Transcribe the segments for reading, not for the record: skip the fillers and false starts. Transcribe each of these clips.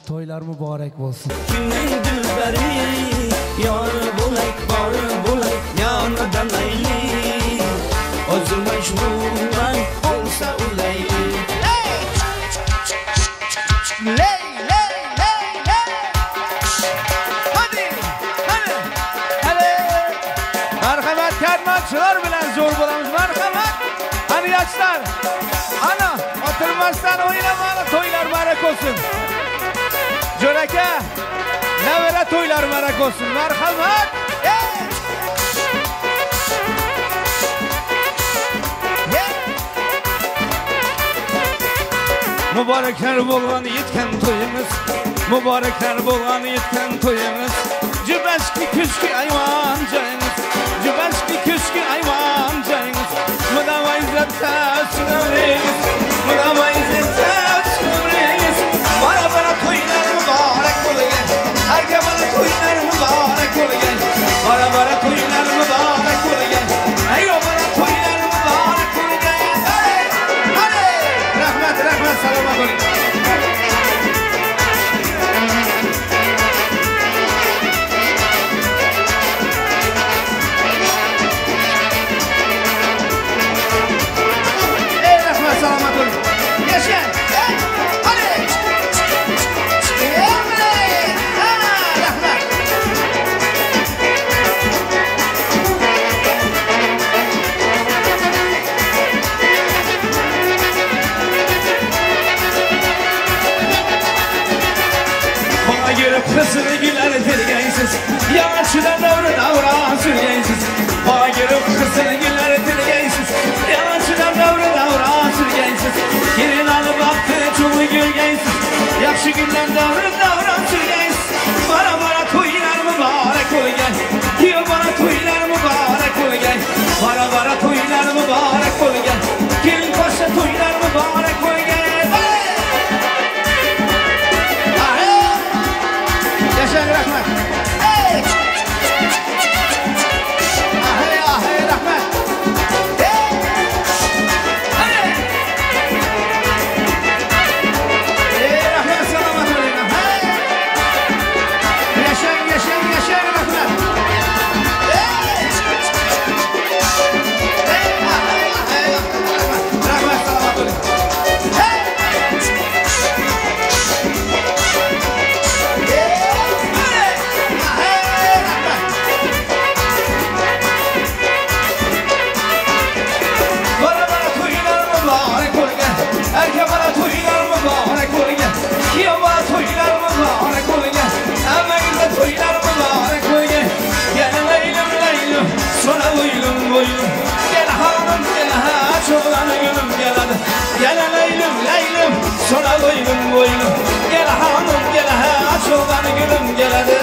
To'ylar muborak bo'lsin. Kimning dilbari yor bo'lak, bor bo'lak, yonidan ayli. O'zi majnunman bo'lsa ulayli. Ley ley ley ley. Hadi hadi. Hadi. Marhamat karmanchilar bilan zo'r bo'lamiz. Marhamat. Qani yoshlar. Ana, otilmasdan o'ynamani, to'ylar barak olsun. Jo'raka, navara to'ylar barak olsun. Marhamat. Mübarekler bo'lgan yetgan to'yimiz, mübarekler bo'lgan yetgan to'yimiz. Jubaski kuchki ayvon joyimiz, jubaski kuchki ayvon joyimiz. Mudavay izzatda sunamiz, mudavay izzatda sunamiz. Bara to'ylar muborak bo'lgan, harga bara to'ylar muborak bo'lgan, bara to'ylar muborak bo'lgan. Ayo bara to'ylar muborak bo'lgan. Hadi, rahmat, rahmat, salomat bo'ling. Kızını güler dirgeysiz, yavaşçıdan davran sürgeysiz. Bana girip kızını güler dirgeysiz, yavaşçıdan davran sürgeysiz. Gelin alıp baktı çubuğu gölgeysiz, yakşı günden davran sürgeysiz. Bana toylar mübarek ol gel, diyor bana toylar mübarek ol gel. Bana toylar mübarek ol gel, gelin paşa toylar mübarek ol gel. Yaşar rahmet. Hey! Ahey rahmet. Hey! Hey! Hey rahmet selamat aleyküm. Hey! Yaşar rahmet. Hey! Hey ahey rahmet selamat aleyküm. Hey! Erke bana toylar mübarek ol gel, ya bana toylar mübarek ol gel, emeğinde toylar mübarek ol gel. Gel leylüm leylüm, sonra boylum boylum, gel hanım gel ha, çoğlanı gülüm gel hadi. Gel leylüm leylüm, sonra boylum boylum, gel hanım gel ha, çoğlanı gülüm gel hadi.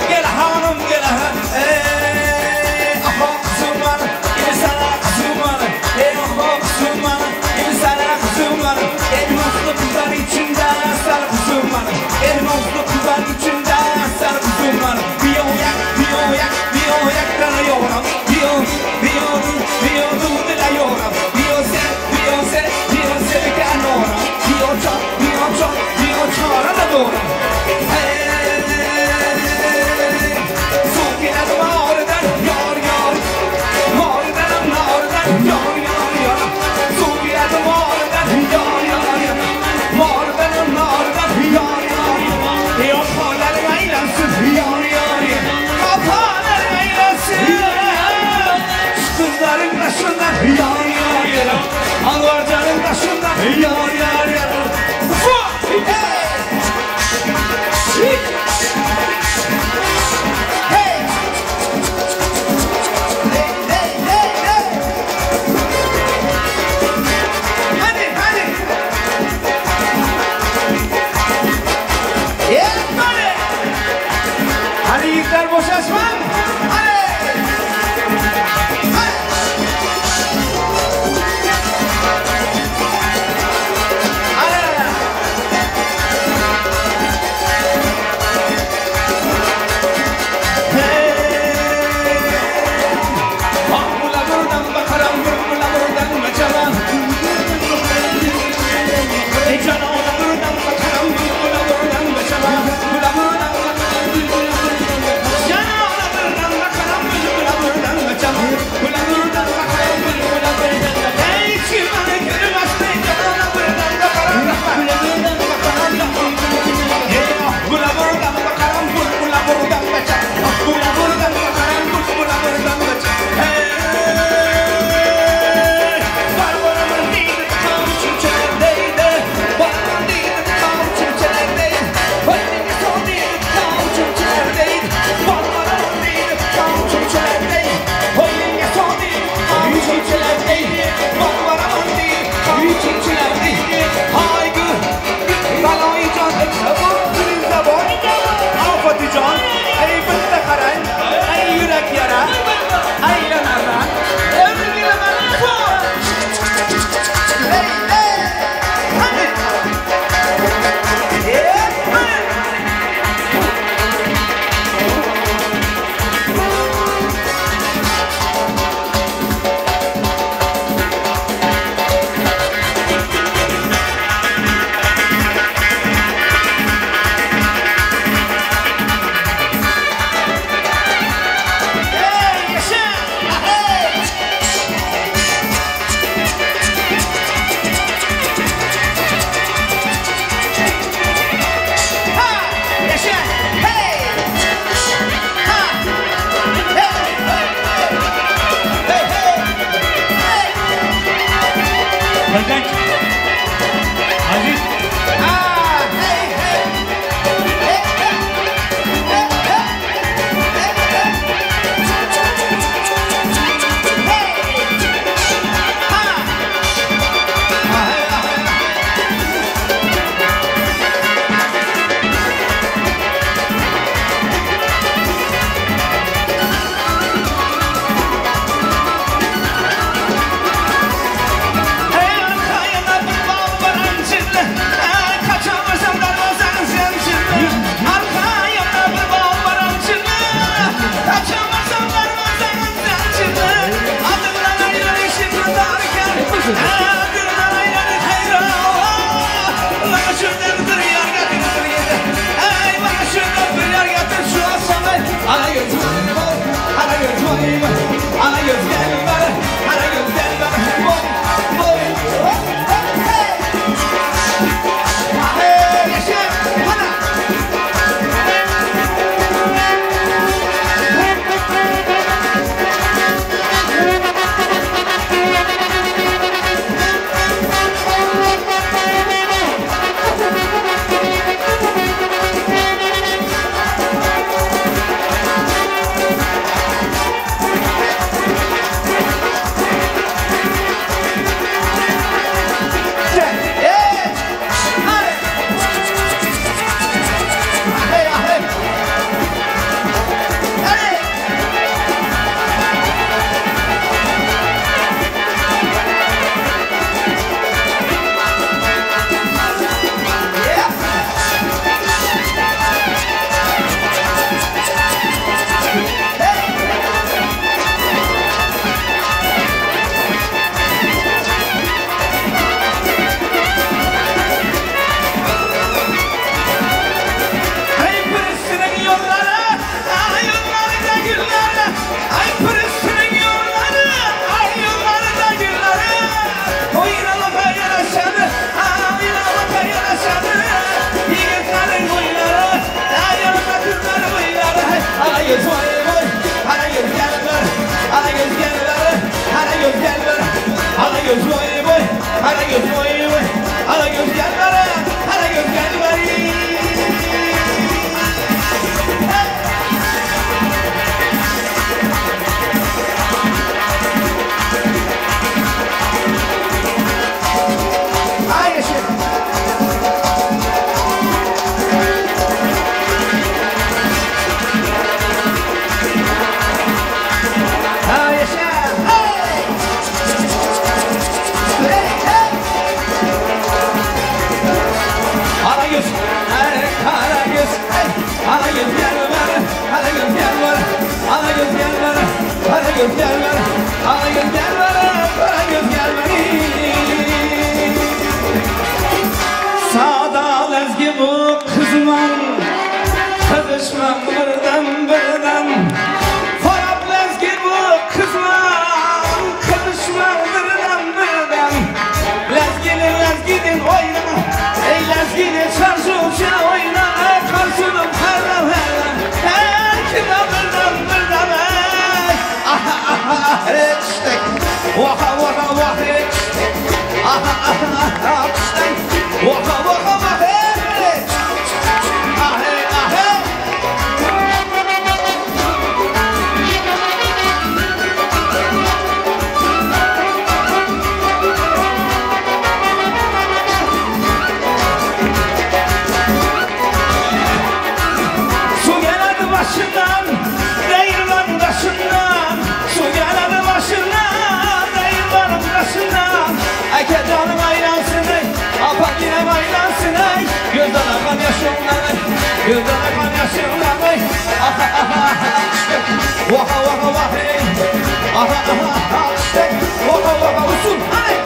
Gel hanım gel ha, ahok kızım ini sana kızım ahok kızım ini sana kızım mutlu kızlar içinde boşaşmam. Hadi. Yana Eskide çarşıya oyna karşılım herden herden her kim alırdan birden aha aha işte vaka vaka vaka aha aha işte vaka vaka vaka ahe ahe başından, değirmen başından, su geleni başından, değirmenin başından. Eke canım aylansın ey, apa yine aylansın ey. Gözden akan yaşımdan ey, gözden akan yaşımdan ey. Aha aha aha işte, vaka vaka vaka ey. Aha aha aha işte, vaka vaka usul hey.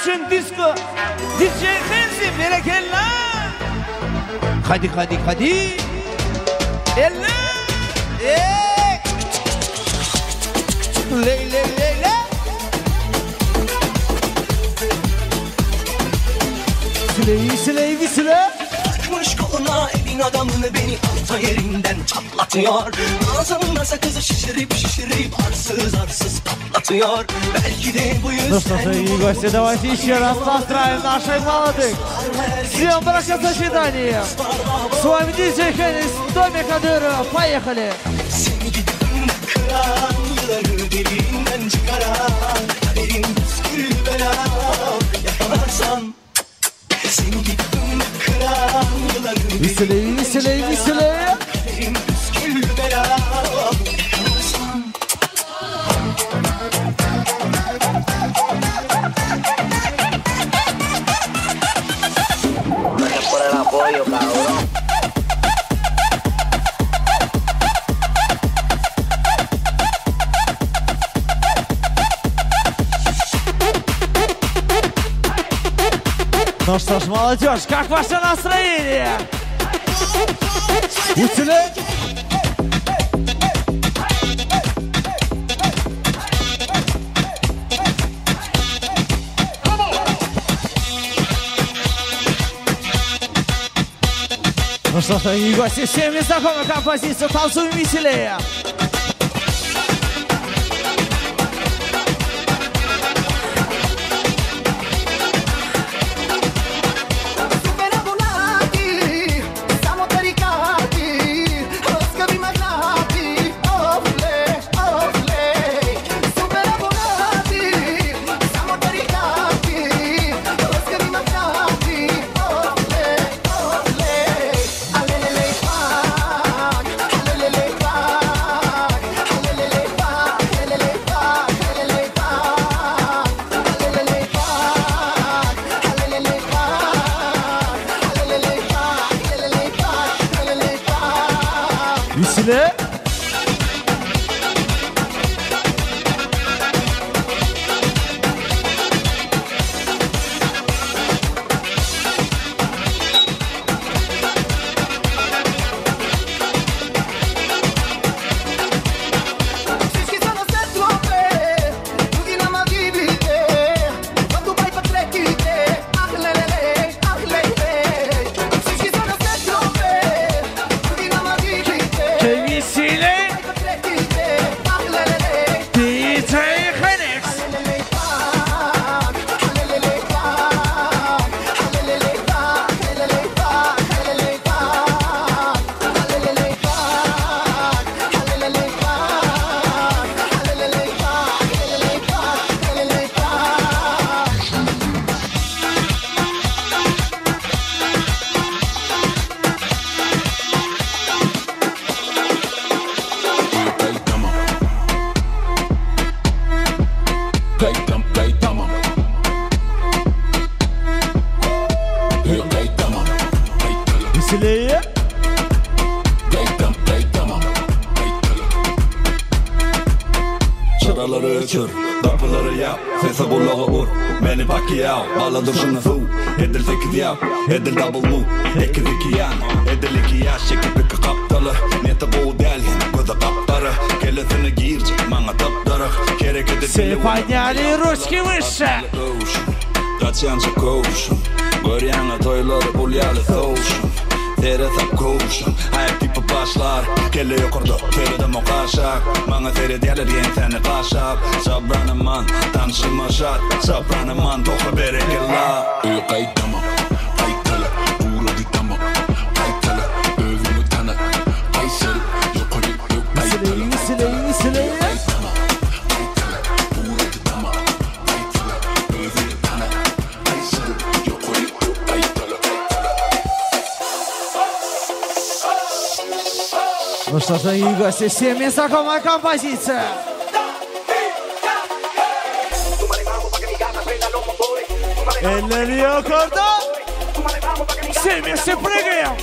Için disco DJ Fenzi berekella hadi hadi hadi ella ley ley ley ley Siley siley visile Takmış koluna elin adamını beni alta yerinden çatlatıyor. Ağzımda sakızı şişirip şişirip arsız arsız patlatıyor. Belki de bu yüzden... Дорогие гости, давайте еще раз поздравим наших молодых. Всем брака сочетания. С вами диджей Хеннис, Доме Кадырова. Поехали. Seni gittin kıran, yılları derinden çıkaran, kaderin püskül bela, yakalarsan. Seni gittin kıran, yılları Веселей, веселей, веселей. kaderin püskül bela, yakalarsan. Gracias por el apoyo, cabrón. Ну что ж, молодежь, как ваше настроение? Веселей. Ну что ж, дорогие гости, всем незнакомая композиция «Танцуем веселее». Веселее. Çıraları öçür, kapıları yap, sese bulağı vur. Beni baki yav, bala dışını su. Edil 8 yav, edil double mu. 2-2 yan, edil 2 yaş, 2-2 kaptalı. Neti bu delhin, gözü kaptarı. Kelesini giyircek, mana taptarı. Kerek edil Все подняли ручки выше. Kaçyanca koğuşum, göryanı toyları bulyalı soğuşum. Tere sap koğuşum, hayat tipi başlar. Kelle yukarıda, kerede mukaşak. Bana seyrediyorlar yen seni kaşap. Sabranım man, tanışıma şart. Sabranım man, toka berekella. Kayıtlama, kayıtala, uğra gitama. Kayıtala, övünü tanı. Kayseri, yukarı yok kayıtala. Веселее. Kayıtlama, kayıtala, uğra gitama. Kayıtala, övünü tanı. Kayseri, yukarı yok kayıtala. Ну что же, Игорь, всеми знакомая композиция. Elleri yukarıda. Всеми прыгаем.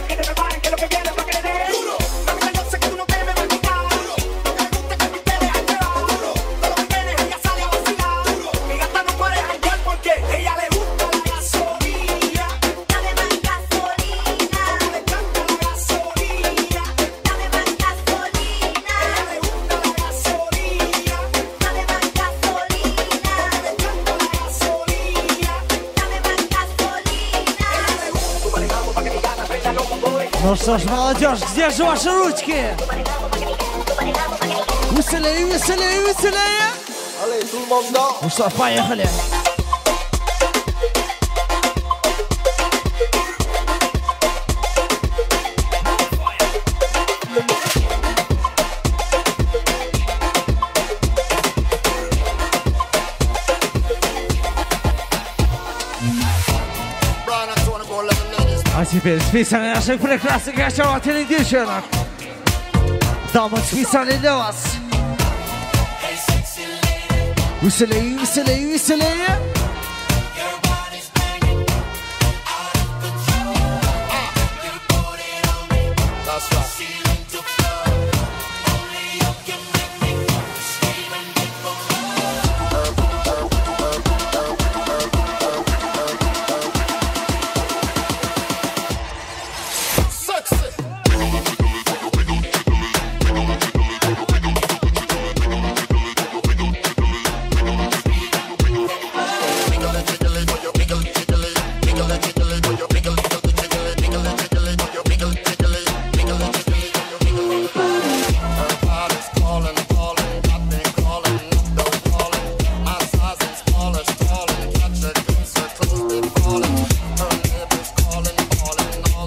Ну что ж, молодежь, где же ваши ручки? Веселее, веселее, веселее. Ну что, поехали. А теперь специально наших прекрасных очаровательных девчонок. Дамы специально для вас. Веселее, веселее, веселее.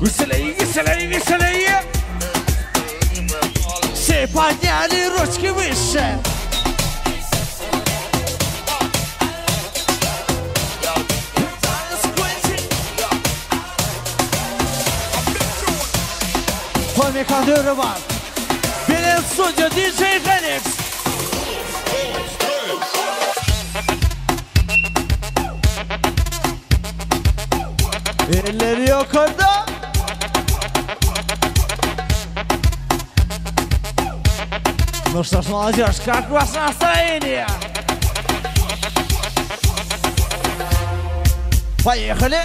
Веселее, веселее, веселее. Все подняли ручки выше. Komikandörü var. Benim stüdyo DJ Felix. Elleri yukarıda. Ну что ж, молодежь, как ваше настроение? Поехали!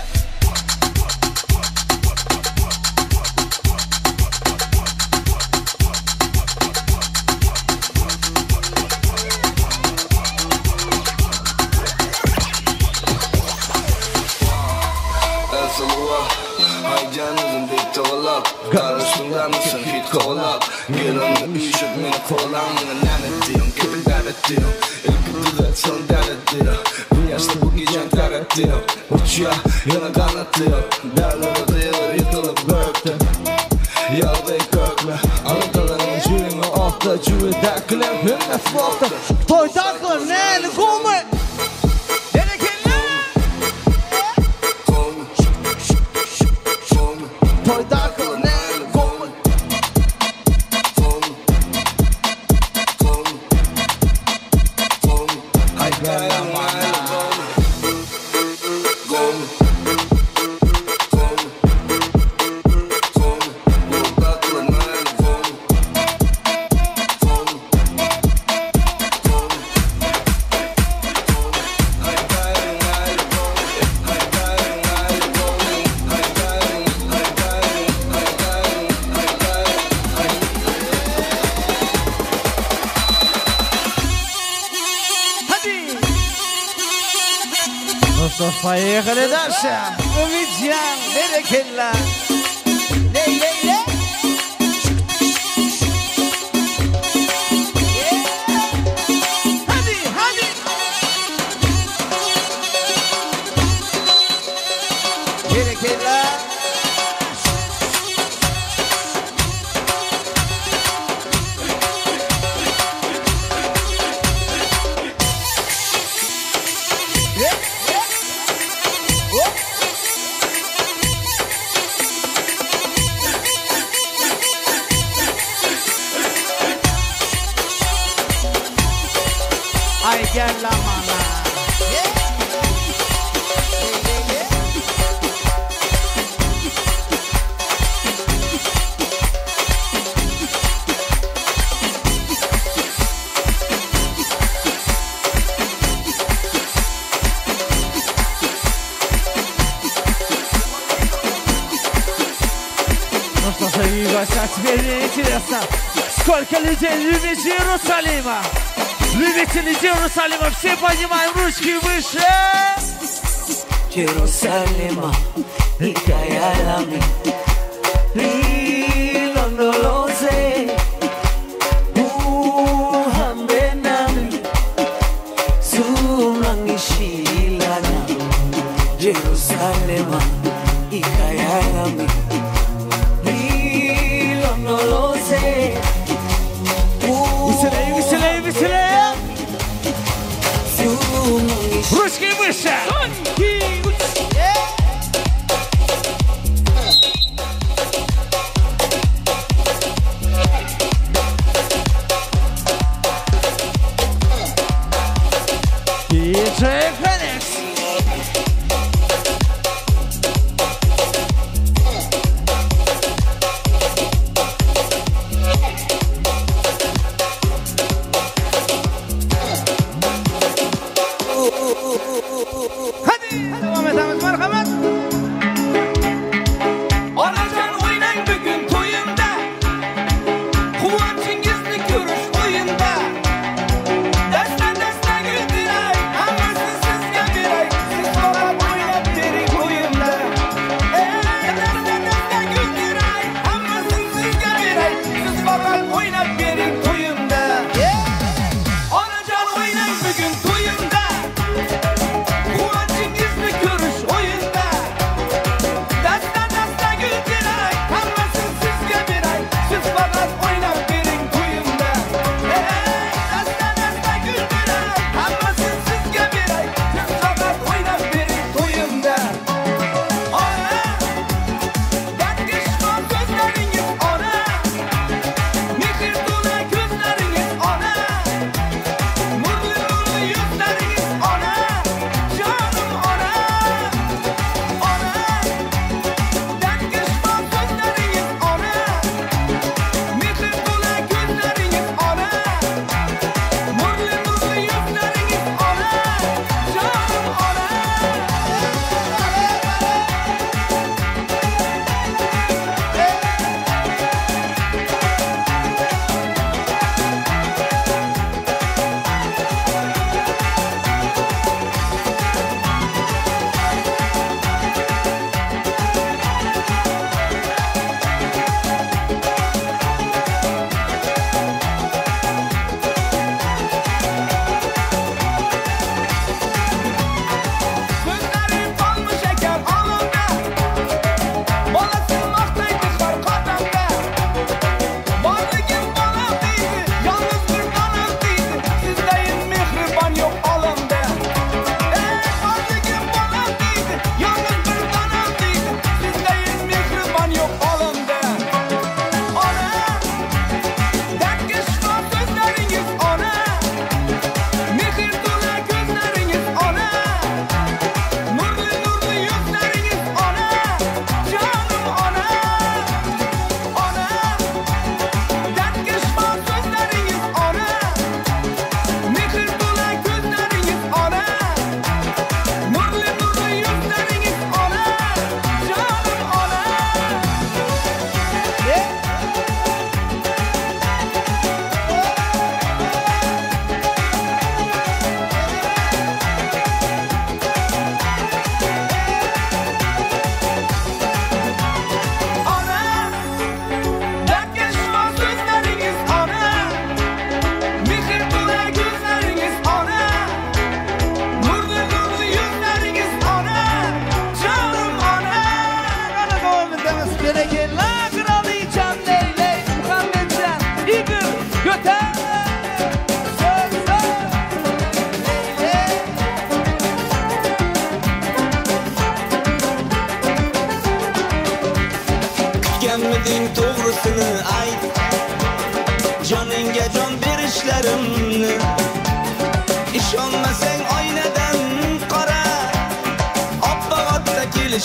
Aycanızın dik toğalak Karıştığında mısın hit kovalak Gelin üşüp beni kovalamını lanet diyorum Köpek lanet diyorum İlk düzelt son lanet diyor Bu yaşta bu gecen tarat diyor Uçuyor yana kanatlıyor Derler ödeyler yıkılıp gökte Yağday kökme Anadolu'nun cüğümü altta Cüğü derkiler hünne flokta Toy takılır ne eli kumu? Dostayıklı daşa Ümitcan bereketler Ley ley ley Hadi hadi Bereketler Ay gel la mana Nostra viva satisfazione Сколько людей любите Иерусалима Любители Иерусалима, все поднимаем ручки выше. Jerusalema, ikayalami, lilondoloze, uhambe nami, sunangishilana. Jerusalema, ikayalami, lilondoloze. Веселее. Ручки выше. Диджей Феникс. Oyunda, deste deste güldüler, anlasın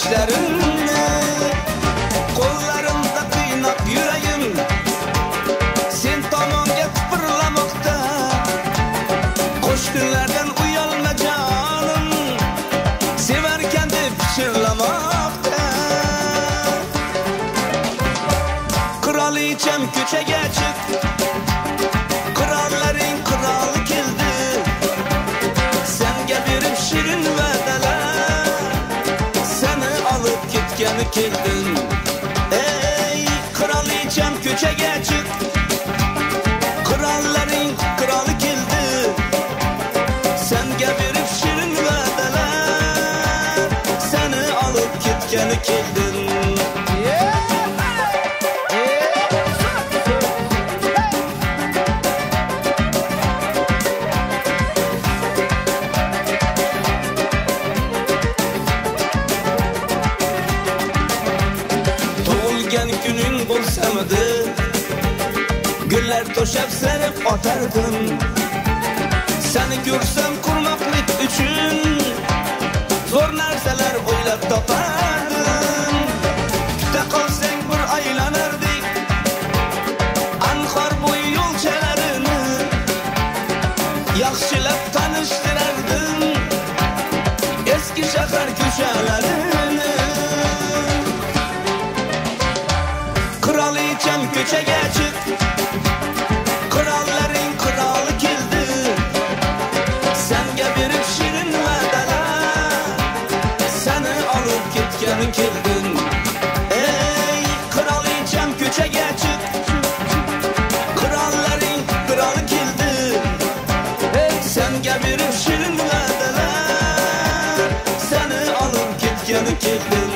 gözyaşlarını. Kollarımda kıynak yüreğim sen tomonga kıpırlamakta. Koş günlerden uyalma canım, severken de pişirlamakta. Kraliçem köçege çık, kralların kralı keldi. Senga berip şirin va'dalar, seni alıp ketgani keldin. Ey kraliçem köçege çık, kralların kralı keldi. Senga berip şirin va'dalar, seni alıp ketgani keldin. Günün bulsamadı, güller toşap serip atardım. Seni görsem kurmaklık üçün zor narsalar oylap tapardım. Küte kalsang bir aylanardik Ankar boyu yolçalarini, yaxshilab tanıştırardım eski shahar köşelerini. Kraliçem köçege çık, kralların kralı keldi. Senga berip şirin va'dalar, seni alıp ketgani keldin. Ey kraliçem köçege çık, kralların kralı keldi. Senga berip şirin va'dalar, seni alıp ketgani keldin.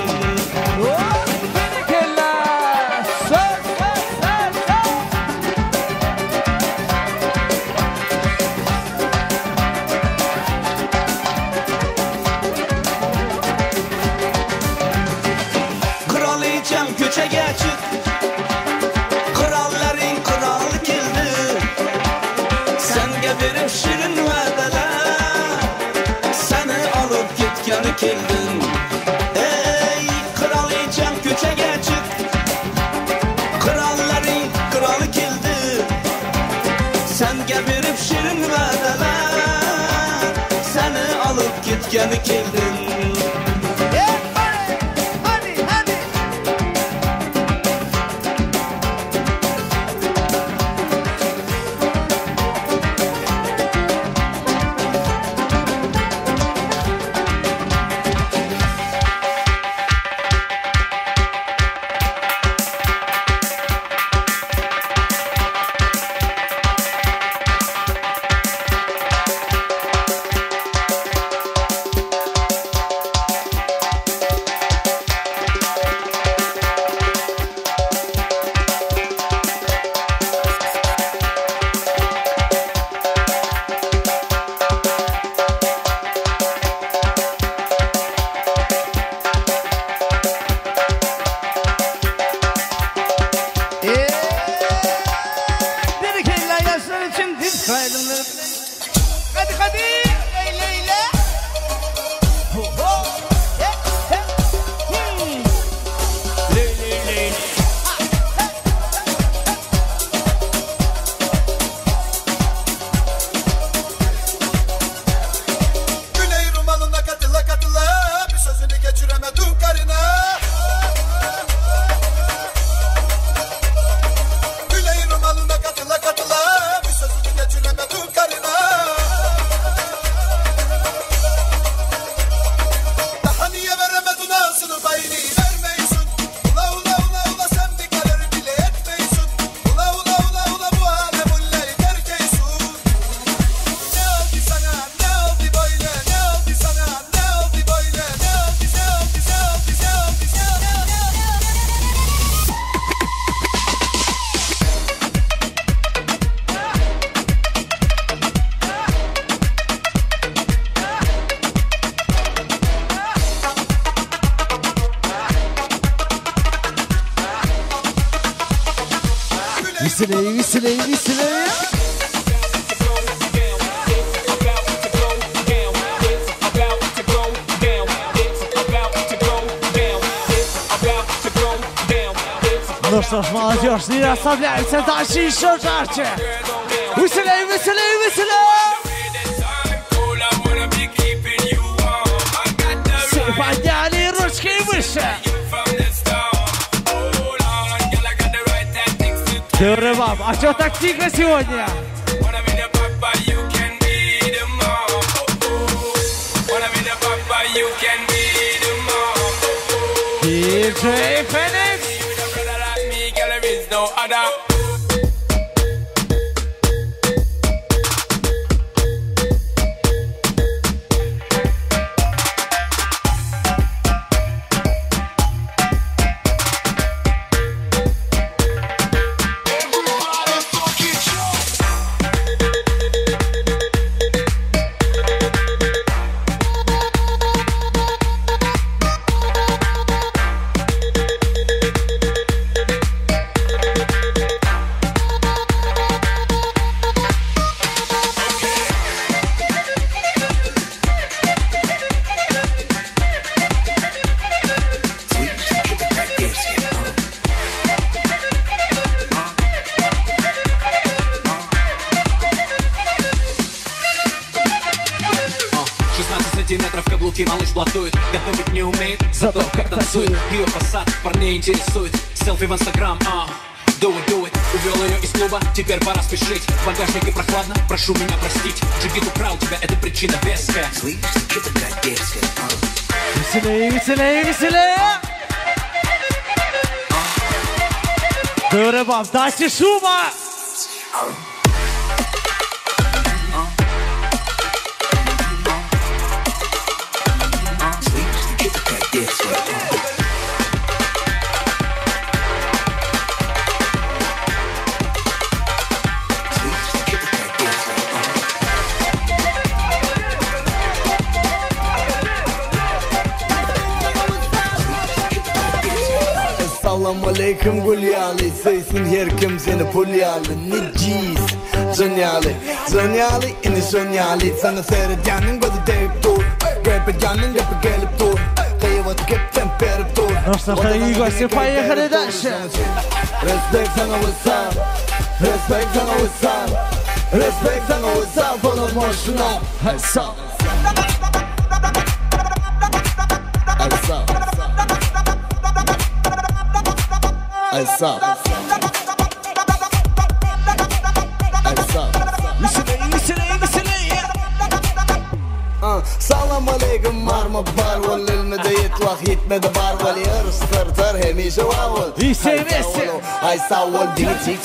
Köçege çık, kralların kralı keldi. Senga berip şirin va'dalar, seni alıp ketgani keldin. Ey kraliçem köçege çık, kralların kralı keldi. Senga berip şirin va'dalar, seni alıp ketgani keldin. Visile. Ну что ж, молодежь, не расслабляемся, дальше еще жарче. Веселей, веселей, веселей! Все подняли ручки выше. Дурывам, а что так тихо сегодня? DJ Phoenix. Малыш блатует, готовить не умеет, зато как танцует. Ее фасад парней интересует. Селфи в инстаграм, do it. Увел ее из клуба, теперь пора спешить. В багажнике прохладно, прошу меня простить. Джигит украл тебя, это причина веская. Веселее, веселее, веселее! Дурыбам, дайте шума! Assalamu alaikum Gulyali, sayısın her kim seni Pulyali. Neciz, Zonyali, ini Zonyali. Sana seyredeceğinin gözü deyip dur. Rap'e gelip dur. Kıyıvat kep temperatur. Ну что, дорогие гости, поехали дальше. Respect sana высап, respect sana высап, respect sana высап, полон мощно. Айсап, айсап, айсап, айсап. Веселее, веселее! Salam aleykum var mı barval ilmide yetlak yetmedi barval yarıştırtır hemişe varval İstemesi Ay savval dini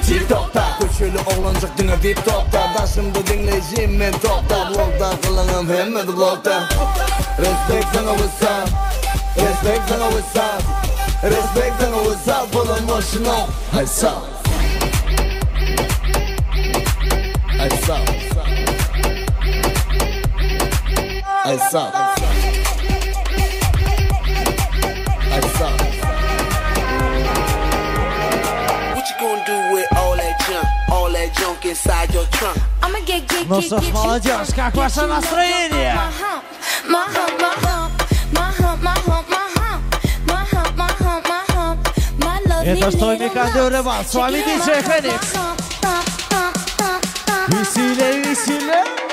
tik tokta Köşülü oğlancık dine vip tokta Daşımda dinleyeceğim ben tokta Blogda kılınım hemmedi blogda Respect sana what's up Respect sana what's up Respect sana what's up Bulun boşuna Ay sav Ay sav I suck. What you gonna do with all that junk inside your trunk? I'ma get Ну что ж, молодежь, как ваше настроение? Это что, Микадо Рыбан, с вами DJ Phoenix. Веселее, веселее.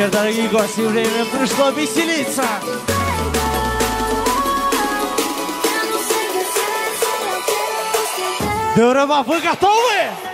Теперь, дорогие гости, время пришло веселиться. Дурова, вы готовы?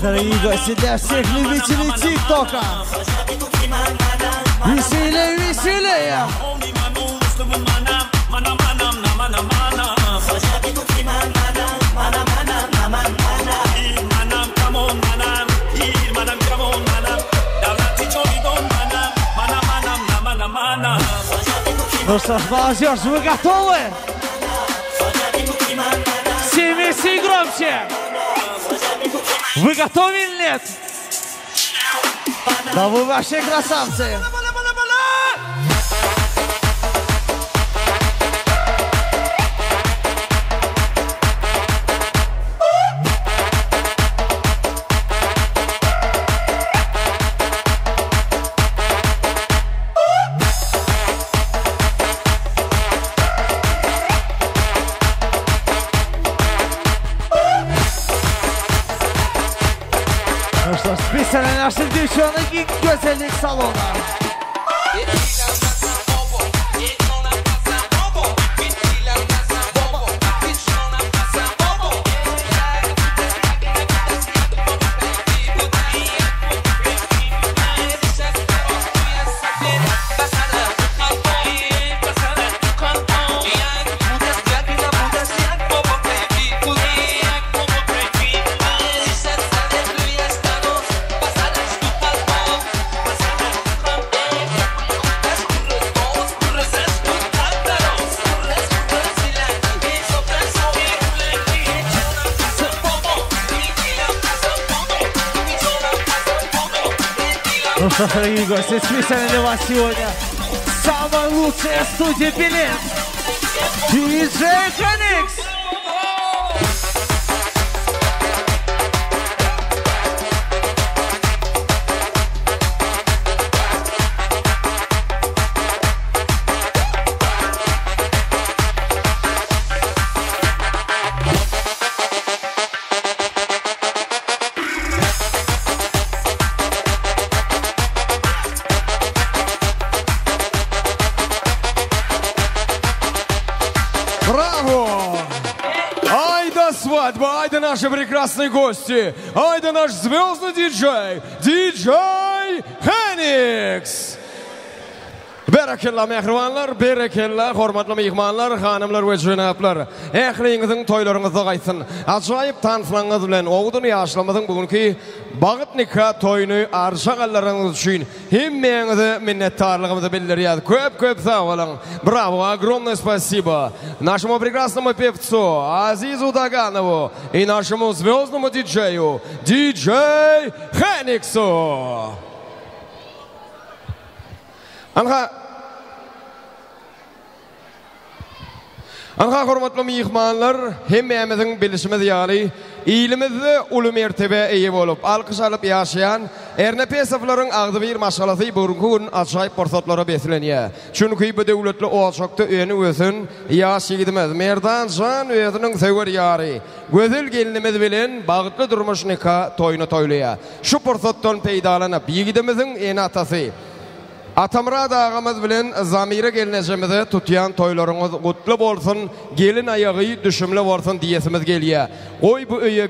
дорогие гости, для всех любителей ТикТока. Веселее, веселее! Ну что ж, молодежь, вы готовы? Все вместе и громче! Вы готовы или нет? Да вы вообще красавцы! Специально наших девчонок и гостей салона. Ну что, дорогие гости, специально для вас сегодня самая лучшая студия билет DJ Phoenix. Айда наши прекрасные гости, айда наш звездный диджей, диджей Phoenix. Berekella mehribanlar, berekella hormatly mehmanlar, hanımlar ve jönaplar. Ähliňiziň toýlaryňyzda gaýsyn. Ajaýyp tanflaňyz bilen owdun ýaşlamyzyň bugünkü bagyt nikah toýuny arşagallaryňyz üçin hemmeňize minnetdarlygymyzy bildirýär. Köp sağ olun. Bravo, огромное спасибо нашему прекрасному певцу Азизу Даганову и нашему звездному диджею, диджей Phoenix'u. Anha hormatly mehmanlar, hemmämiziň bilişimiz ýaly ilimizde uly mertebe eýe bolup, alkyş alyp ýaşaýan Ernepesowlaryň agdy bir maşalasy bugünkü gün ajaýyp pursatlara beslenýär. Çünki bu döwletli oçakda öňü ösün ýaş ýigidimiz Merdan Jan özüniň sewer ýary gözel gelinimiz bilen bagytly durmuş nikah toýuny toýlaýar. Şu pursatdan peýdalanyp ýigidimiziň eni atasy Atamrad ağamız bilen zamire gelinejimizi tutýan toýlaryňyz gutly bolsun, gelin aýagy düşümli bolsun diýesimiz gelýär. Oy bu öýe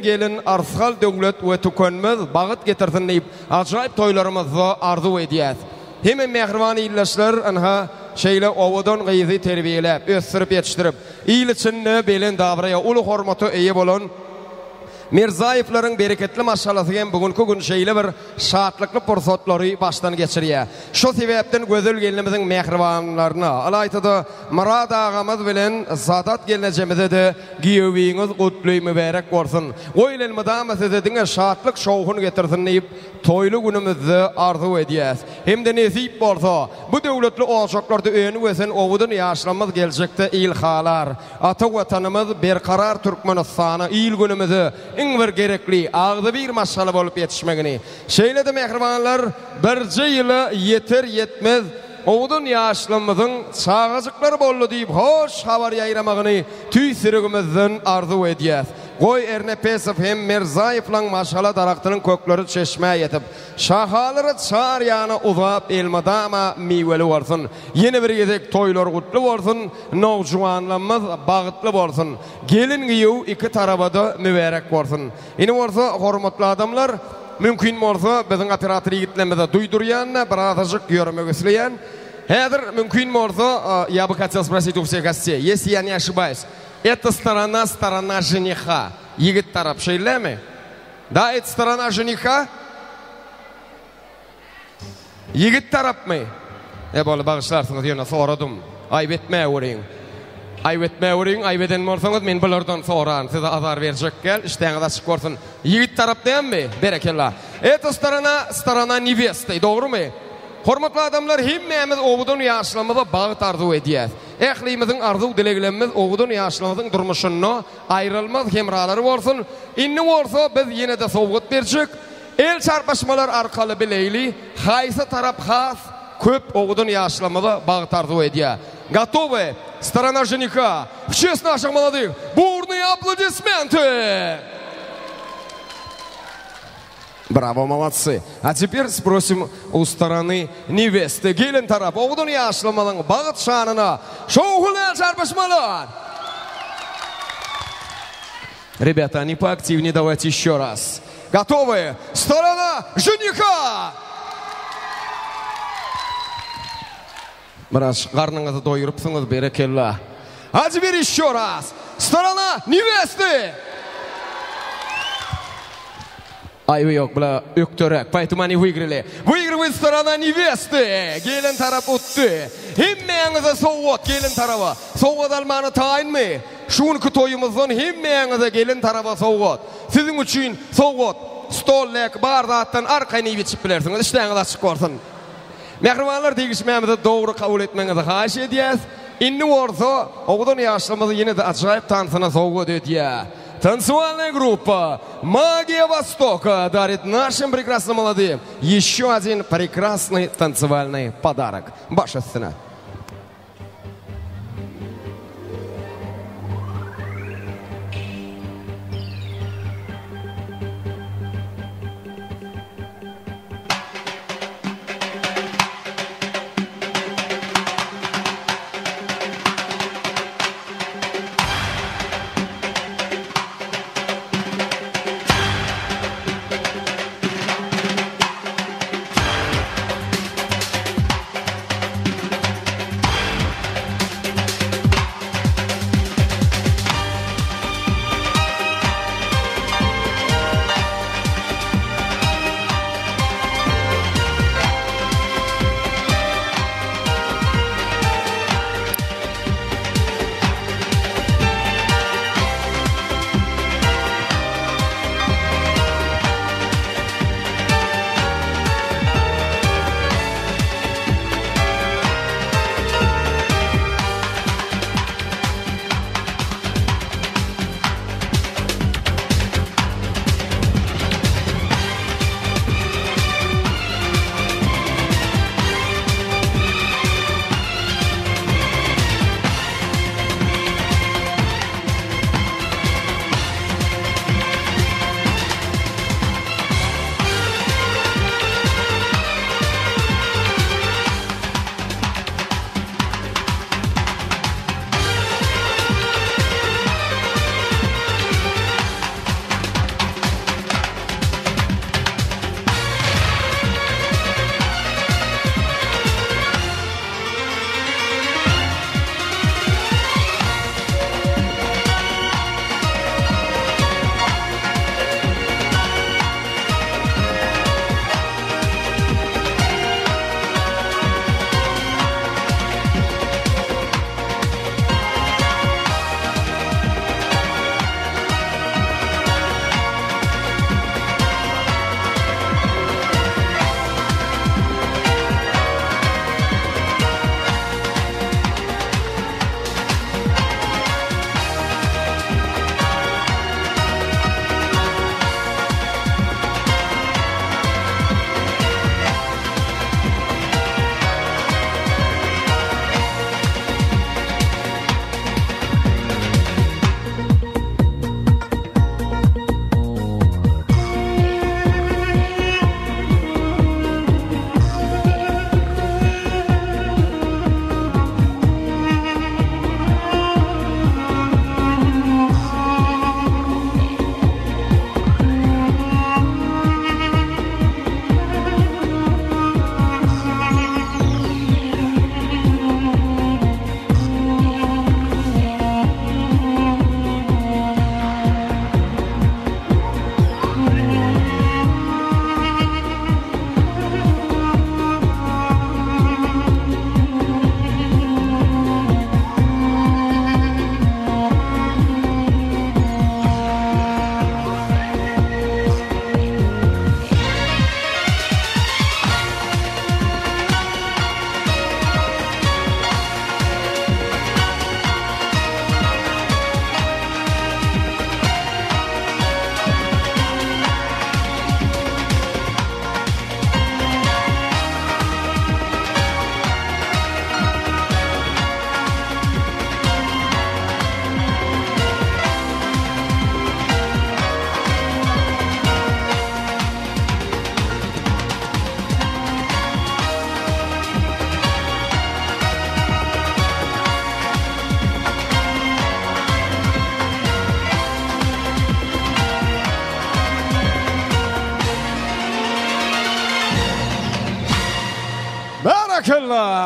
gelin arsal döwlet we tükönmez bagyt getirsin diýip ajaýyp toýlarymyzda arzu edýär. Hemme mehriban illaşlar anha şeýle owadan gyzy terbiýelep, ösürip ýetişdirip, ýyl içinde belen dabraya uly hormaty eýe bolan Mirzaýevlaryň bereketli maşalasy hem bugünkü gün şeýle bir şatlykly pursatlary başdan geçirýär. Şo sebäpden gözel gelinimiziň mehribanlaryna, alaýtda Murad ağamyz bilen Sadat gelinejimizde de giýewiňiz gutly mübarek bolsun. Oýlan madam sizediňe şatlyk şowhuny getirsin diýip toýly günümizde arzu edýäs. Hemde nesip bolsa, bu döwletli oçaklarda öňü wesen owudan ýaşlamyz geljekde ilhalar. Ata watanymyz berkarar Türkmenistana il günümizde iň bir gerekli agdy bir maşala bolup ýetişmegini. Şeýle de mehribanlar birji ýyly yeter yetmez owudan ýaşlamyzyň çağazyklary boldy diýip hoş habar ýaýramagyny tüýsirigimizden arzu edýäs. Goy Ernepesov hem Mirzayev'lan maşala daraktynyň kökleri çeşme yetip, şahalary çar ýany uzap elmadama miweli bolsun. Yeni bir gezek toylar gutly bolsun, nowjuwanlarymyz bagıtly bolsun. Gelin giýew iki tarabada müberek bolsun. Ine bolsa hormatly adamlar, mümkin bolsa biziň operator ýigitlerimize duýdurýan, birazajyk ýörmek isleýän. Häzir mümkin bolsa, я бы хотел спросить у всех гостей, если я не ошибаюсь, эта сторона жениха. Егит тарап şeýlemi? Да, эта сторона жениха? Егит tarapmy? Bolu bagışlarsyňyz ýöne soradym. Aýp etmäweriň. Aýp etmäweriň, aýp eden bolsaňyz men bulardan soran, size azar berjek gel, işteňiz açyk bolsun. Ýigit tarap diýenmi? Berekellah. Эта сторона невесты, dogrymy? Hormatly adamlar, hemmämiz oğudun ýaşlamyza bagyt arzu edýär. Ählimiziň arzu dileglerimiz oğudun ýaşlamyzyň durmuşyny aýrylmaz hemralary bolsun. Inni bolsa biz ýene-de sowgat berjek. El çarpışmalar arkaly bileýli, haýsy tarap has köp oğudun ýaşlamyza bagyt arzu edýär. Готовы? Сторона жениха. В честь наших молодых. Бурные аплодисменты! Браво, молодцы. А теперь спросим у стороны невесты. Gelin taraf, oğudun ýaşlamalyň bagyt şanyna şowhullar çarpışmalar. Ребята, они поактивнее, давайте еще раз. Готовы? Сторона жениха! Biraz karnınızı doyurupsunuz, berekellah. А теперь еще раз. Сторона невесты! Ayvı yok, bula öktörek. Поэтому они выиграли. Выигрывает сторона невесты. Gelin taraf uttu. Hemmeňize sowgat gelin tarafa. Sowgat almany taýynmy? Şunuky toýumyzdan hemmeňize gelin tarafa sowgat. Siziň üçin sowgat, stollek, bardakdan arkaýny ýetip bilersiňiz. Işleňiz açyk bolsun. Mehribanlar, degişmämizi dogry kabul etmeňizi haýyş edýäs. Inni bolsa, oğudun ýaşlamyzy ýene-de ajaýyp tansyna sowgat edýär. Танцевальная группа «Магия Востока» дарит нашим прекрасным молодым еще один прекрасный танцевальный подарок. Ваша сцена.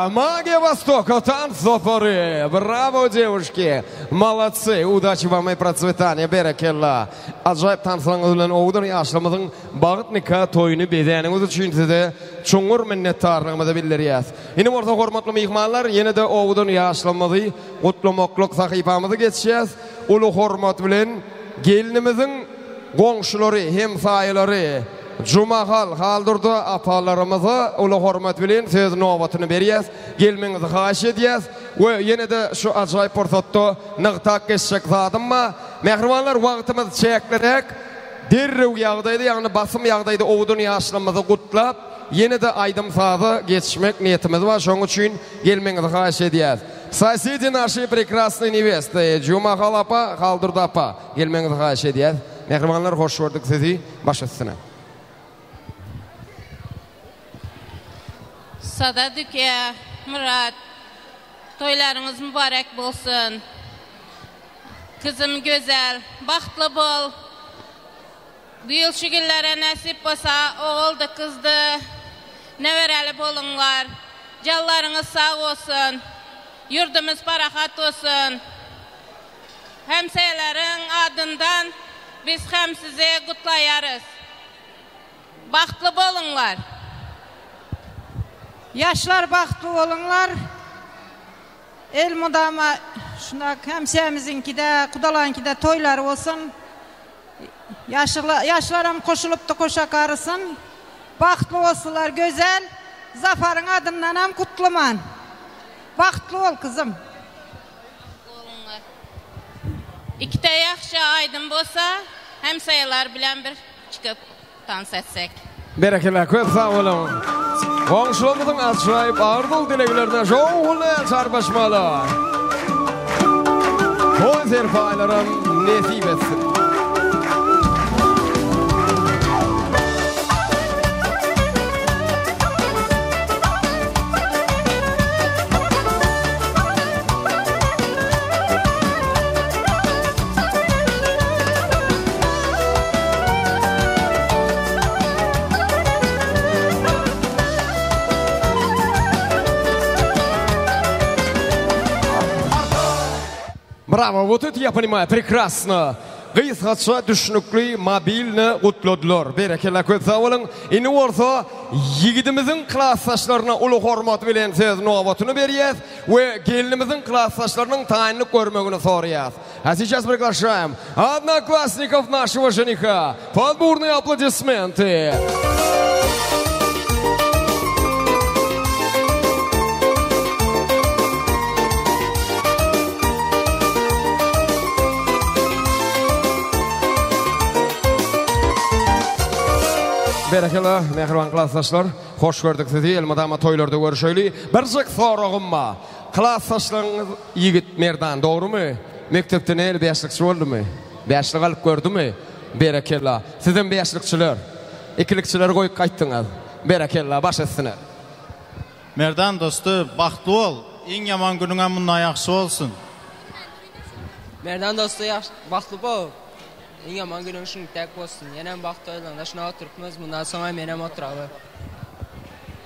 Магия Востока, танцопоры. Браво, девушки. Молодцы. Удачи вам и процветания. Берекелла. Acayip tanısanızdan oğudan yaşlamızın bağıt nikah toyunu bedeniniz için size çoğur minnettarlığımızı bildiriyaz. Yine orta hormatlı mihmanlar yine de oğudan yaşlamızı kutlu mokluk sahipamızı geçeceğiz. Ulu hormat bilen gelinimizin komşuları, hemsayeleri, Cumahal kaldırdı apalarımızı ulu hormat bilen söz novatını beriyaz. Gelmenizi xahiş ediyaz. Ve yine de şu acayip fırsatda nıqtak geçecek zadım mı? Mehrimanlar vaktimiz çeklerek derrev yağdaydı, yani basım yağdaydı oğudun yaşlamızı kutlap yine de aydım sazı geçmek niyetimiz var. Şunun için gelmenizi xahiş ediyaz. Соседи нашей прекрасной невесты Cumahal apa, kaldırdı apa. Gelmenizi xahiş ediyaz. Mehrimanlar hoş gördük sizi. Baş üstüne. Sada Düke, Murat, toylarınız mübarek bolsun. Kızım güzel, baxtlı bol. Bu yıl şu günlere nasip olsa oğuldu kızdı. Nevereli bolunlar. Callarınız sağ olsun. Yurdumuz barakat olsun. Hemseylerin adından biz hem size kutlayarız. Baxtlı bolunlar. Yaşlar baxtlı olunlar. El mudama şuna hemşehrimizin de kudalanki de toylar olsun. Yaşlarım koşulup da koşa karısın. Baxtlı olsunlar güzel. Zafarın adından hem kutluman. Baxtlı ol kızım. Olunlar. İkide yaxşı aydın bolsa hem sayılar bilen bir çıkıp dans etsek. Berekeler, köp sağ olun. Komşularımızın acayip ağırdık dileklerine şoğullu çarpışmalı. Toy zerfaylarım nesip etsin. Браво, вот это я понимаю, прекрасно. Kıysaça düşünüklü, mobilini kutladılar. Berekella köp sağ olun. İni orta yigidimizin klasaşlarına ulu hormat bilen söz novatını beriyez ve gelinimizin klasaşlarının tayinlik görmegini soruyaz. А сейчас приглашаем одноклассников нашего жениха. Подбурные аплодисменты. Berekella, mehriban klassdaşlar, hoş gördük sizi. Elmadama toylarda görüşeli. Bircik sorağım var. Klassdaşlarınız yigit merdan, doğru mu? Mektepten el beşlikçi oldu mu? Beşlik alıp gördü mü? Berekella. Sizin beşlikçiler, ikilikçiler koyup kayttınız. Berekella, baş etsine. Merdan dostu, baxtlı ol. En yaman gününe bundan yaxşı olsun. Merdan dostu, baxtlı bol. En yaman günün şunu tek olsun. Yenem baxtlı oylanda şuna oturtmaz. Bundan sonra menem oturalı.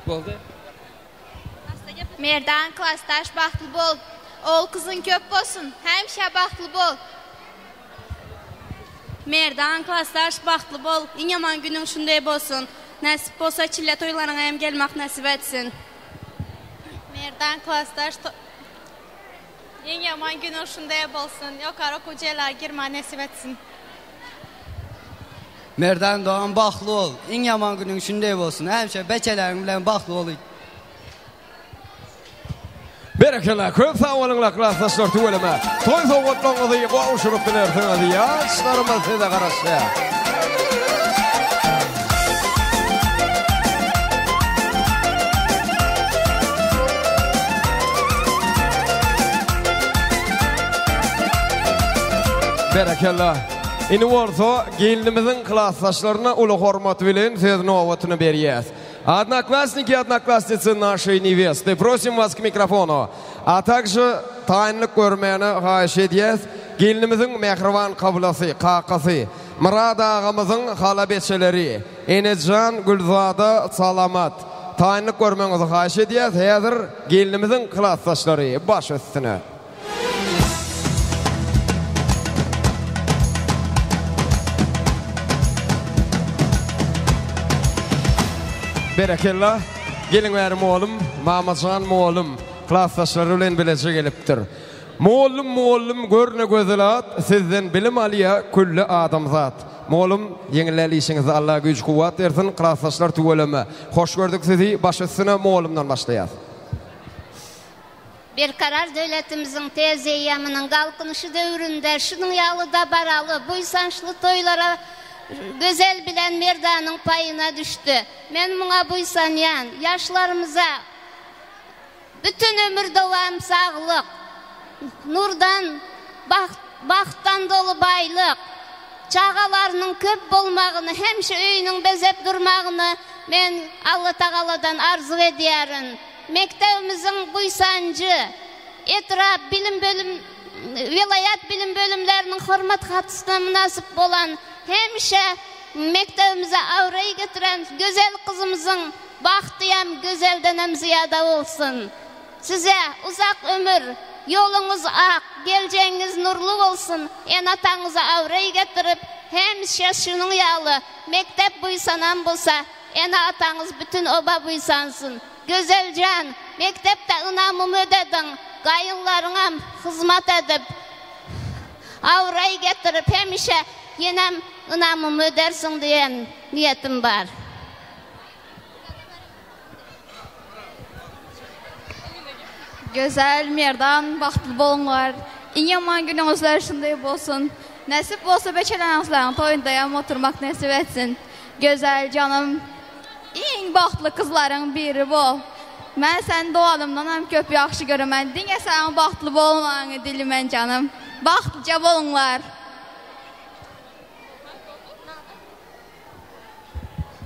Boldu. Merdan klastaş baxtlı bol. Oğul kızın köp olsun. Hemşe baxtlı bol. Merdan klastaş baxtlı bol. En yaman günün şunday bolsun. Nasip olsa çille toylarına hem gelmek nasip etsin. Merdan klastaş en yaman günün şunday bolsun. Yukarı kucaylar girme nasip etsin. Merdan doğan baxtlı ol. En yaman günün şunday olsun. Hemşe beçelerin bilen baxtlı ol. Berekella, köp sağ olunlar klassdaşlar tüveleme. Toy soğutluğunuzu kavuşurup bilirsiniz. Yaşlarımız size karşı. Berekella. İni orta gelinimizin klassdaşlarına ulu hormat bilen söz novatını beriyez. Одноклассники и одноклассницы нашей невесты, просим вас к микрофону. А также тайнлык görmeni xahiş ediyez. Gelinimizin mehriban kablası, kakası, Murad ağamızın halabeçeleri, Enecan Gülzada Salamat, taýinlik görmeňizi haýyş edýär. Häzir gelinimiziň klassdaşlary baş üstüne. Berekellah. Gelin berim oğlum, Mamacan moğlum, klassdaşları bilen bilece gelipdir. Moğlum, görne gözülat, sizden bilim alýa küllü adamzat. Moğlum, yeňilelişiňizi Allah güç kuwat bersin, klassdaşlar tüweleme. Hoş gördük sizi, baş üstüne moğlumdan başlaýar. Bir karar devletimizin tez eýamynyň galkynışı döwründe şunun ýaly da baraly, buýsançly toýlara gözel bilen Merdanyň payına düştü. Men muňa buýsanýan, ýaşlarymyza bütün ömür dowam saglyk, nurdan, bahtdan dolu baýlyk, çağalarynyň köp bolmagyny, hemşe öýüniň bezep durmagyny men Allah Tagaladan arzu edýärin. Mektebimiziň buýsanjy, etrap bilim bölüm, vilayat bilim bölümlerinin hormat hatysyna münasip bolan, hemşe mektebimize awray getiren gözel kızımızın bahtiyam gözelden hem ziyada olsun. Size uzak ömür, yolunuz ak, geleceğiniz nurlu olsun. En atanıza awray getirip hemşe şunun ýaly mektep buýsanan bolsa, en atanız bütün oba buýsansın. Gözelcan, mektepte ınamımı ödedin, gayınlarına hizmet edip, awray getirip hemşe yenem ınamımı ödersin diyen niyetim var. Gözel Merdan, bahtly bolňlar. Iň ýaman günüňizler şunday bolsun. Nasip bolsa beçeleriňizläň toýundaýam oturmak nasip etsin. Gözel canım, iň bahtly kızlaryň biri bol. Men sen doğalımdan hem köp ýaxşy göremän. Diňe sen bahtly bolmagyny dilimän canım. Bahtlyca bolňlar.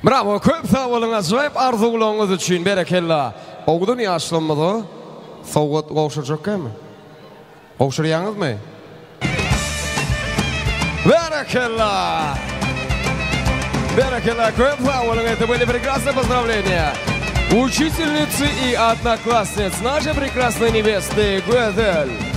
Bravo, köp sağ olun, ajaýyp arzularyňyz üçin berekellah. Ogdun ýaşlanmady? Sowgat gowşurjakmy? Gowşurýaňyzmy? Berekellah. Beреkellah, köp sağ olun, это были прекрасные поздравления. Учительницы и одноклассниц нашей прекрасной невесты Гүзель.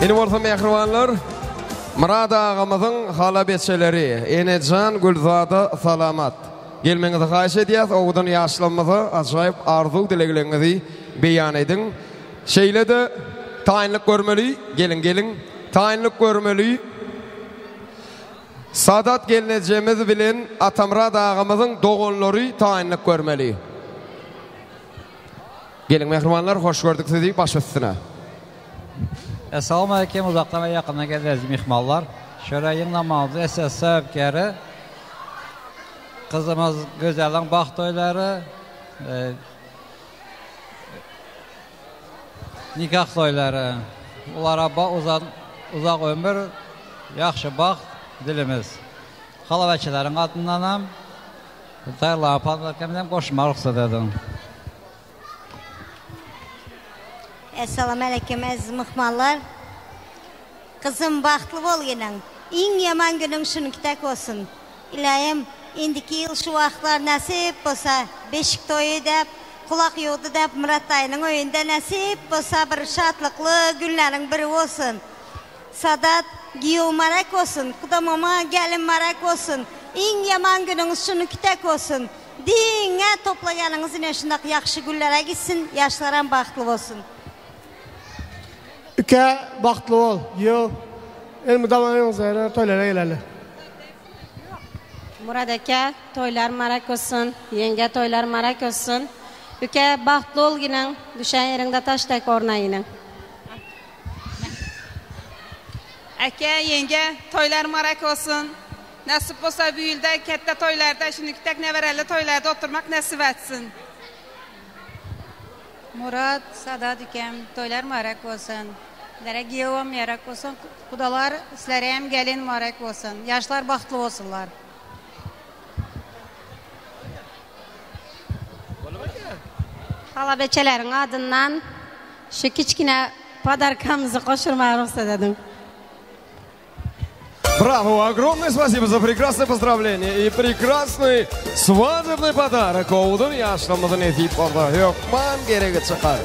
Eni orta mehribanlar, Murad ağamyzyň hala beçeleri, Enejan Gülzada Salamat. Gelmeňizi haýyş edýäs, ogdan ýaşlanmagy, ajaýyp arzu dileglerinizi beýan edin. Şeýle de taýinlik görmeli, gelin, taýinlik görmeli. Sadat gelinejemiz bilen Atamrad ağamyzyň doganlary taýinlik görmeli. Gelin mehribanlar, hoş gördük sizi, baş üstüne. Assalamu aleykum, uzaktan ve yakından gelen mihmallar. Şöreyin namazı esas sebepkari kızımız Gözel'in bahtoyları, nikah toyları, onlara uzak ömür, yaxşı baxt dilimiz. Xalaveçilerin adındanam, Tayla Padlarkemden koşma ruhsat edin. Assalamu aleykum aziz mihmanlar. Kızım bahtlı bol genen. İň ýaman günüň şunuky tek olsun. İlaýym indiki ýyl şu wagtlar nasip bolsa beşik toýu dep, kulak ýogdy dep Murat daýynyň öýünde nasip bolsa bir şatlykly günleriň biri bolsun. Sadat giýew marak olsun, kuda mama gelin marak olsun. İň ýaman günüňiz şunuky tek olsun. Diňe toplaganyňyz ine şundak ýaxşy günlere gitsin, ýaşlaram bahtly bolsun. Üke bahtlı ol, yo. Elmi dalanıyoruz yani, toylara gelelim. Murad aka, toylar marak olsun, yenge toylar marak olsun. Üke bahtlı ol ginen, düşen yerinde taştak ornayının. Aka, yenge toylar marak olsun. Nasip olsa bu ýylda kette toylarda, şunuky tek nevereli toylarda oturmak nasip etsin. Murat, Sadat ikem, toylar marak olsun. Sizlere giyevam yarak olsun. Kudalar sizlere hem gelin marak olsun. Yaşlar bahtlı olsunlar. Hala beçelerin adından şu kichkina podarkamızı koşurmaya ruhsat edin. Браво! Огромное спасибо за прекрасное поздравление и прекрасный свадебный подарок. Оудун yaşlanmadan etip orada Hökman geregi çıkar.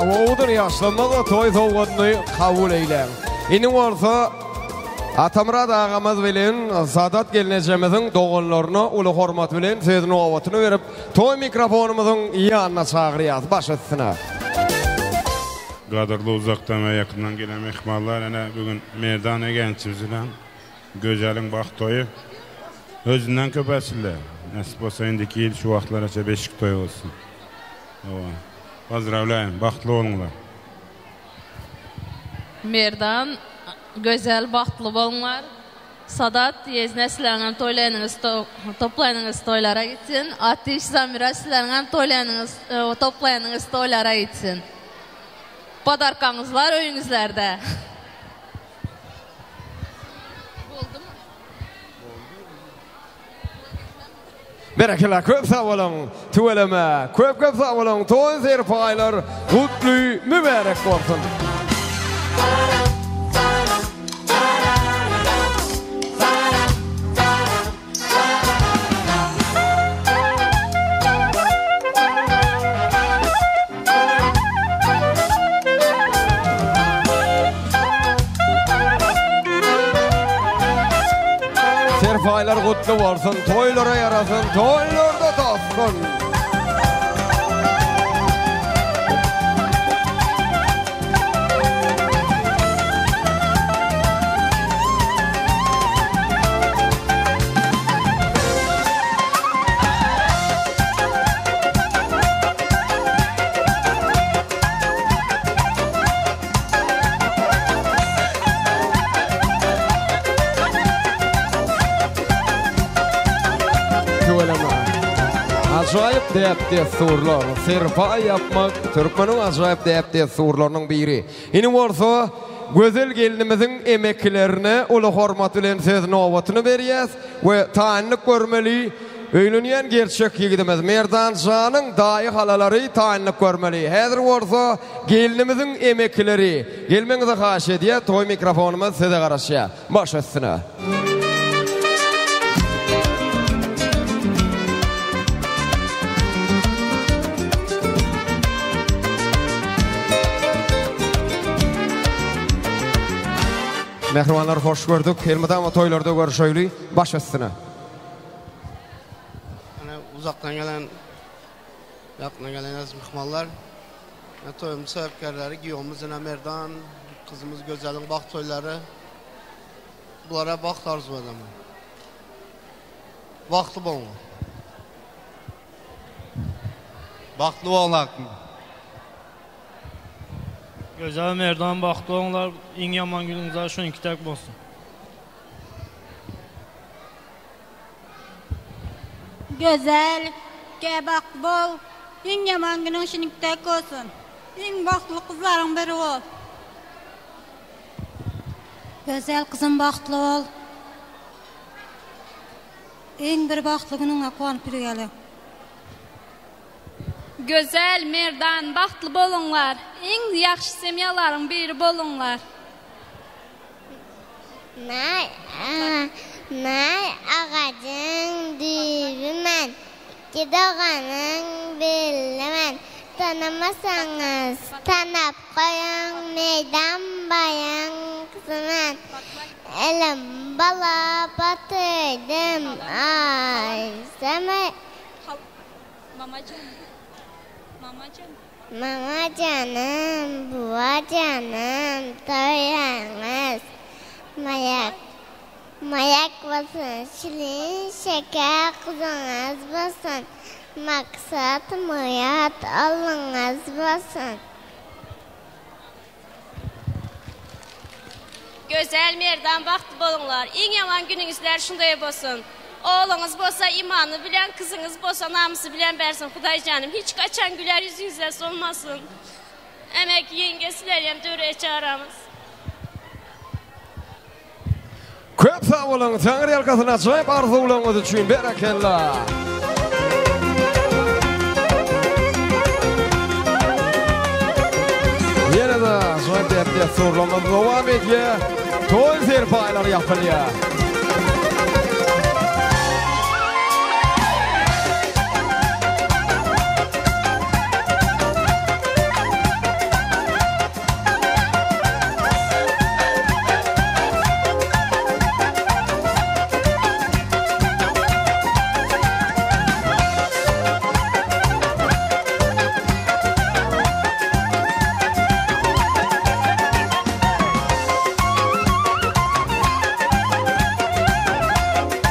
Oğudur yaşlanmadı toy soğudunu kabul eyler. İnin orta Atamrad ağamız bilen Sadat gelinecemizin doğullarına ulu hormat bilen sözünü ovatını verip toy mikrofonumuzun yanına çağırıyaz baş üstüne. Qadırlı uzaqdan və yaxından gələn mehmanlar bugün Merdan Əgənçimiz ilə Gözəlin bax toyu özündən köpəsirlər. Nəsib olsa indiki il şu vaxtlara beşik toyu olsun. Поздравляем, baxtlı olunlar. Merdan, gözəl, baxtlı olunlar. Sadat, yeznə sizlərin toplayınız toylara gitsin. Atiş, Zamira sizlərin toplayınız toylara gitsin. Padarkanızlar öyünüzlərdə. Berekela köp sağ olun, tüveleme, köp sağ olun, toy serpaylar, mutlu, mübarek olsun. Serpaylar kutlu olsun, toylara yarasın, toylarda tatsın. Acayip deyapti sorular. Serpa yapmak Türkmenin acayip deyapti sorularının biri. İnin olsa güzel gelinimizin emeklerine ulu hormat bilen sözünü ovatını beriyaz ve tayinlik görmeli. Öylünyen gerçek yigidimiz Merdan Can'ın dahi halaları tayinlik görmeli. Hazır olsa gelinimizin emekleri. Gelmenize haş ediye toy mikrofonumuz size karışıya. Baş üstüne. Mehribanlar hoş gördük. Elmadama toylarda görüşeyle baş üstüne. Uzaktan gelen, yakına gelen aziz mihmallar, toyumuz sebepkarları, Giyomuz, Merdan, kızımız Gözel'in bak toyları, bunlara bak arzu edemem. Vakti bolun. Baxtlı olaq. Gözəl Merdan baxtlı onlar, en yaman gününüzə şu iki tək olsun. Güzel, baxtlı bol, en yaman günün şu iki tək olsun. En baxtlı kızların biri ol. Güzel kızım baxtlı ol. En bir baxtlı gününe kuanıp birgeli. Gözəl Merdan, baxtlı bolunlar. En yaxşı semyaların biri bolunlar. Nay ağacın düğümən, gidağanın belləmən. Tanımasanız tanap koyun, meydan bayan kızımən. Elim bala batırdım, ay semay. Mama canım, buva canım, toyağınız mayak basın, şirin şeker kızınız basın, maksat muyat alınız basın. Gözel Merdan baktı bolunlar. En yaman gününüzler şunday bolsun. Oğlunuz bolsa imanı bilen, kızınız bolsa namusu bilen bersin Huday canım. Hiç kaçan güler yüzünüzde solmasın. Emek yengesilerle döre çağıramız. Köp sağ olun. Tanrı yalkasına acayip arzularınız için berekellah. Yine de acayip dertli sorularımız devam ediyor. Toy serpaylar yapılıyor.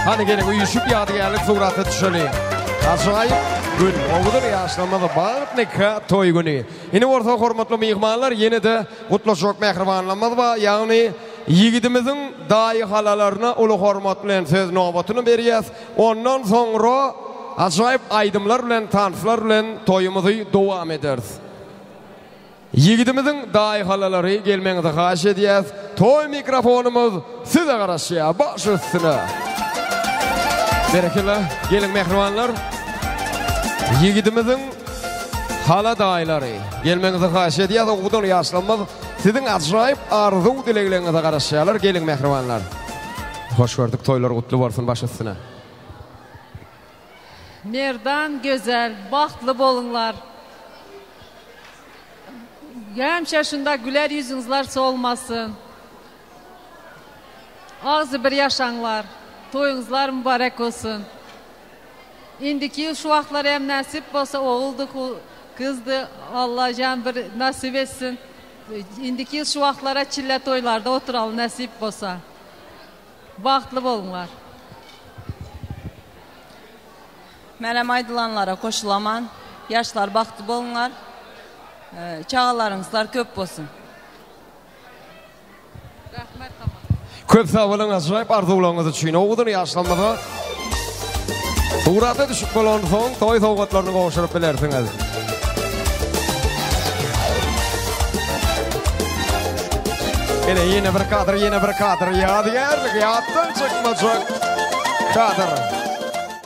Hani gelin uyuşup yadigarlık suratı düşelim. Acayip gün. Oğudur yaşlanmadı. Bağırt nikah toy günü. Yine orta hormatlı mihmanlar yine de kutlu çok mehribanlanmadı var. Yani yigidimizin dahi halalarına ulu hormatlı söz nöbetini veriyaz. Ondan sonra acayip aydımlar bilen, tanışlar bilen toyumuzu devam ederiz. Yigidimizin dahi halaları gelmenizi xahiş ediyaz. Toy mikrofonumuz size karışıyor. Baş üstüne. Berekeler, gelin mehribanlar. Yigidimizin hala dayıları gelmenizi xahiş ediyaz. Oğudan yaşlanmaz. Sizin acayip arzu dileklerinize karışıyorlar. Gelin mehribanlar. Hoş gördük. Toylar kutlu olsun baş üstüne. Merdan güzel, bahtlı bolunlar. Hemşe şunda güler yüzünüzler solmasın. Ağzı bir yaşanlar. Toyunuzlar mübarek olsun. İndiki yıl şu vaxtlar hem nasip olsa oğuldu, kızdı. Allah can bir nasip etsin. İndiki yıl şu vaxtlara çille toylarda oturalım nasip olsa. Bahtlı bolunlar. Mənim aydılanlara koşulaman. Yaşlar bahtlı bolunlar. Çağalarınızlar köp olsun. Rahmet. Köp sağ olun, acayip arzularınız için. Oğudur yaşlanmadı. Suratı düşük olan son toy soğuklarını koşurup bilirsiniz. Yine bir kadr. Yadigarlık yattın çıkmayacak kadr.